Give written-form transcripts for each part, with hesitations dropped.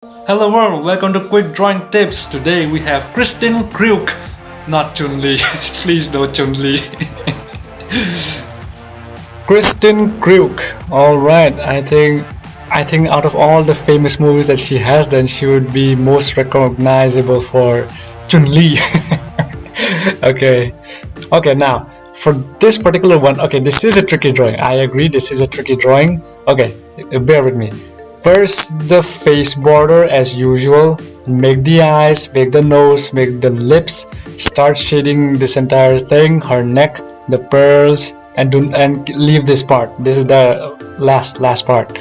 Hello world, welcome to Quick Drawing Tips. Today we have Kristin Kreuk, not Chun-Li. Please no Chun-Li. Kristin Kreuk. All right, I think out of all the famous movies that she has, then she would be most recognizable for Chun-Li. Okay. Okay, now for this particular one, okay, this is a tricky drawing. I agree, this is a tricky drawing. Okay, bear with me. First, the face border as usual. Make the eyes, make the nose, make the lips. Start shading this entire thing, her neck, the pearls, and leave this part. This is the last part.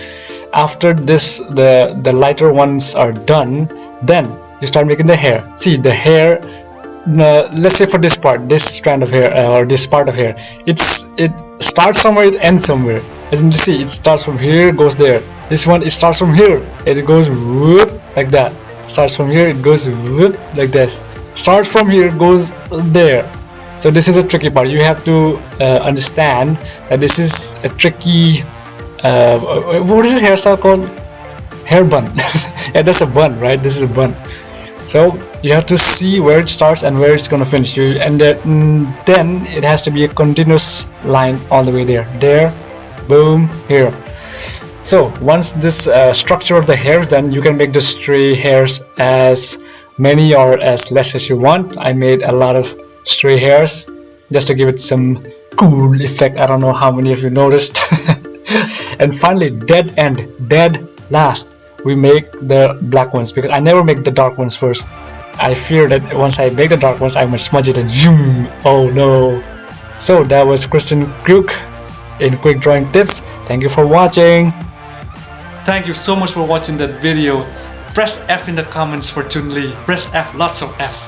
After this, the lighter ones are done. Then you start making the hair. See the hair. Let's say for this part, this strand of hair or this part of hair, it starts somewhere, it ends somewhere. As you can see, it starts from here, goes there. This one, it starts from here, it goes whoop like that. Starts from here, it goes whoop like this. Starts from here, goes there. So this is a tricky part. You have to understand that this is a tricky. What is this hairstyle called? Hair bun. Yeah, that's a bun, right? This is a bun. So you have to see where it starts and where it's gonna finish. Then it has to be a continuous line all the way there. There, boom, here. So once this structure of the hair is done, you can make the stray hairs as many or as less as you want. I made a lot of stray hairs just to give it some cool effect. I don't know how many of you noticed. And finally, dead end, dead last, we make the black ones, because I never make the dark ones first. I fear that once I make the dark ones, I might smudge it and zoom. Oh no. So that was Kristin Kreuk in Quick Drawing Tips. Thank you for watching. Thank you so much for watching that video. Press F in the comments for Chun-Li. Press F, lots of F.